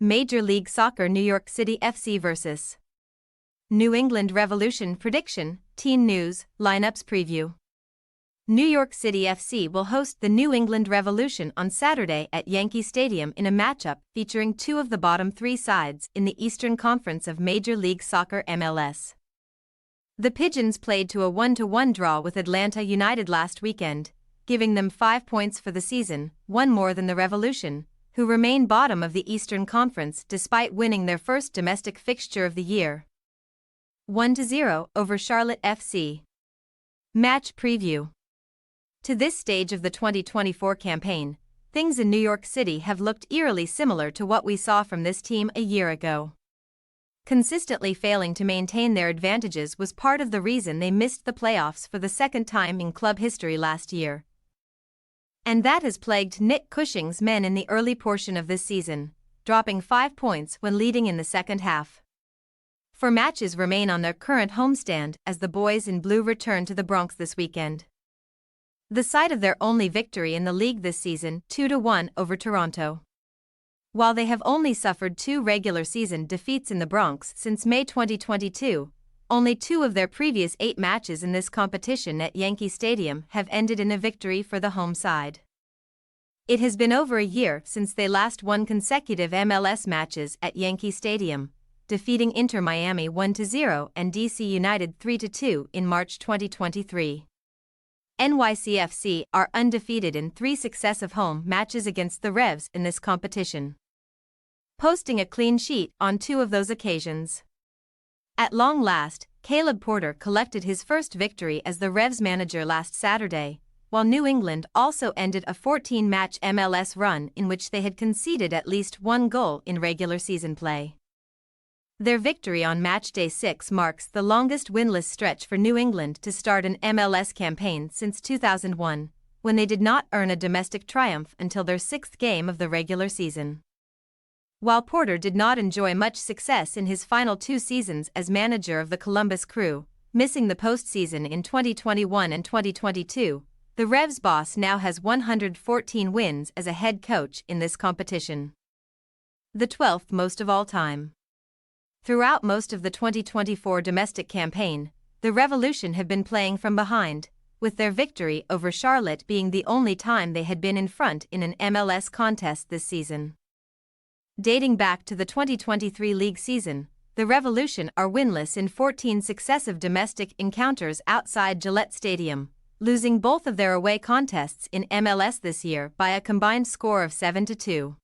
Major League Soccer New York City FC vs. New England Revolution prediction, team news, lineups preview. New York City FC will host the New England Revolution on Saturday at Yankee Stadium in a matchup featuring two of the bottom three sides in the Eastern Conference of Major League Soccer MLS. The Pigeons played to a 1-1 draw with Atlanta United last weekend, giving them 5 points for the season, one more than the Revolution, who remain bottom of the Eastern Conference despite winning their first domestic fixture of the year. 1-0 over Charlotte FC. Match preview. To this stage of the 2024 campaign, things in New York City have looked eerily similar to what we saw from this team a year ago. Consistently failing to maintain their advantages was part of the reason they missed the playoffs for the second time in club history last year. And that has plagued Nick Cushing's men in the early portion of this season, dropping 5 points when leading in the second half. Four matches remain on their current homestand as the boys in blue return to the Bronx this weekend. The site of their only victory in the league this season, 2-1 over Toronto. While they have only suffered 2 regular season defeats in the Bronx since May 2022, only 2 of their previous 8 matches in this competition at Yankee Stadium have ended in a victory for the home side. It has been over a year since they last won consecutive MLS matches at Yankee Stadium, defeating Inter Miami 1-0 and DC United 3-2 in March 2023. NYCFC are undefeated in 3 successive home matches against the Revs in this competition, posting a clean sheet on 2 of those occasions. At long last, Caleb Porter collected his first victory as the Revs manager last Saturday, while New England also ended a 14-match MLS run in which they had conceded at least 1 goal in regular season play. Their victory on matchday 6 marks the longest winless stretch for New England to start an MLS campaign since 2001, when they did not earn a domestic triumph until their 6th game of the regular season. While Porter did not enjoy much success in his final 2 seasons as manager of the Columbus Crew, missing the postseason in 2021 and 2022, the Revs boss now has 114 wins as a head coach in this competition, the 12th most of all time. Throughout most of the 2024 domestic campaign, the Revolution have been playing from behind, with their victory over Charlotte being the only time they had been in front in an MLS contest this season. Dating back to the 2023 league season, the Revolution are winless in 14 successive domestic encounters outside Gillette Stadium, losing both of their away contests in MLS this year by a combined score of 7-2.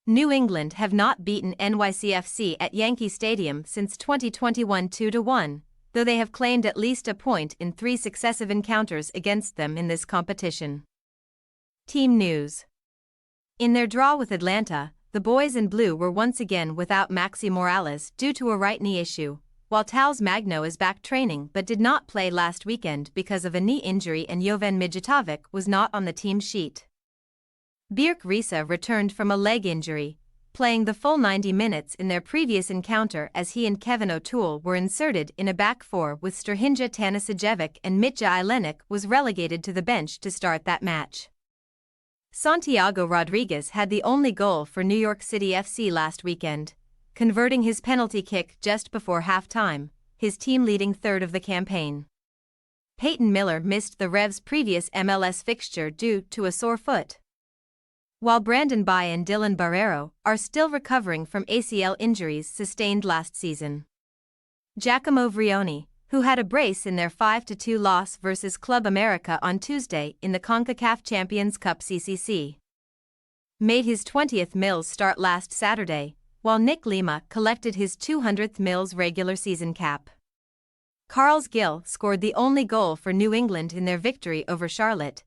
New England have not beaten NYCFC at Yankee Stadium since 2021 2-1, though they have claimed at least a point in 3 successive encounters against them in this competition. Team news. In their draw with Atlanta, the boys in blue were once again without Maxi Morales due to a right knee issue, while Tals Magno is back training but did not play last weekend because of a knee injury and Jovan Mijatovic was not on the team sheet. Birk Risa returned from a leg injury, playing the full 90 minutes in their previous encounter as he and Kevin O'Toole were inserted in a back 4 with Strhinja Tanasijevic, and Mitja Ilenic was relegated to the bench to start that match. Santiago Rodriguez had the only goal for New York City FC last weekend, converting his penalty kick just before halftime, his team leading 3rd of the campaign. Peyton Miller missed the Revs' previous MLS fixture due to a sore foot, while Brandon Bai and Dylan Barrero are still recovering from ACL injuries sustained last season. Giacomo Vrioni, who had a brace in their 5-2 loss versus Club America on Tuesday in the CONCACAF Champions Cup CCC, made his 20th Mills start last Saturday, while Nick Lima collected his 200th Mills regular season cap. Carles Gil scored the only goal for New England in their victory over Charlotte,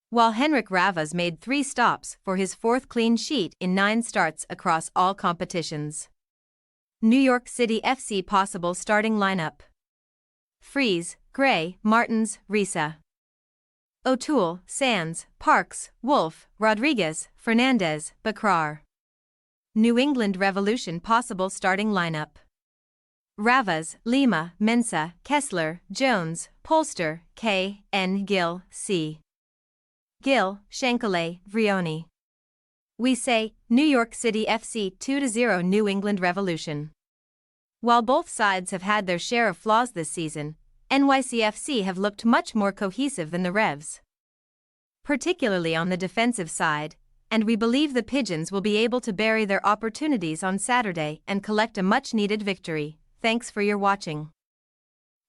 while Henrik Ravas made 3 stops for his 4th clean sheet in 9 starts across all competitions. New York City FC possible starting lineup: Freeze, Gray, Martins, Risa, O'Toole, Sands, Parks, Wolf, Rodriguez, Fernandez, Bakrar. New England Revolution possible starting lineup: Ravas, Lima, Mensah, Kessler, Jones, Polster, K. N. Gill, C. Gill, Shankale, Vrioni. We say, New York City FC 2-0 New England Revolution. While both sides have had their share of flaws this season, NYCFC have looked much more cohesive than the Revs, particularly on the defensive side, and we believe the Pigeons will be able to bury their opportunities on Saturday and collect a much-needed victory. Thanks for your watching.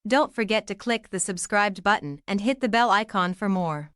Don't forget to click the subscribed button and hit the bell icon for more.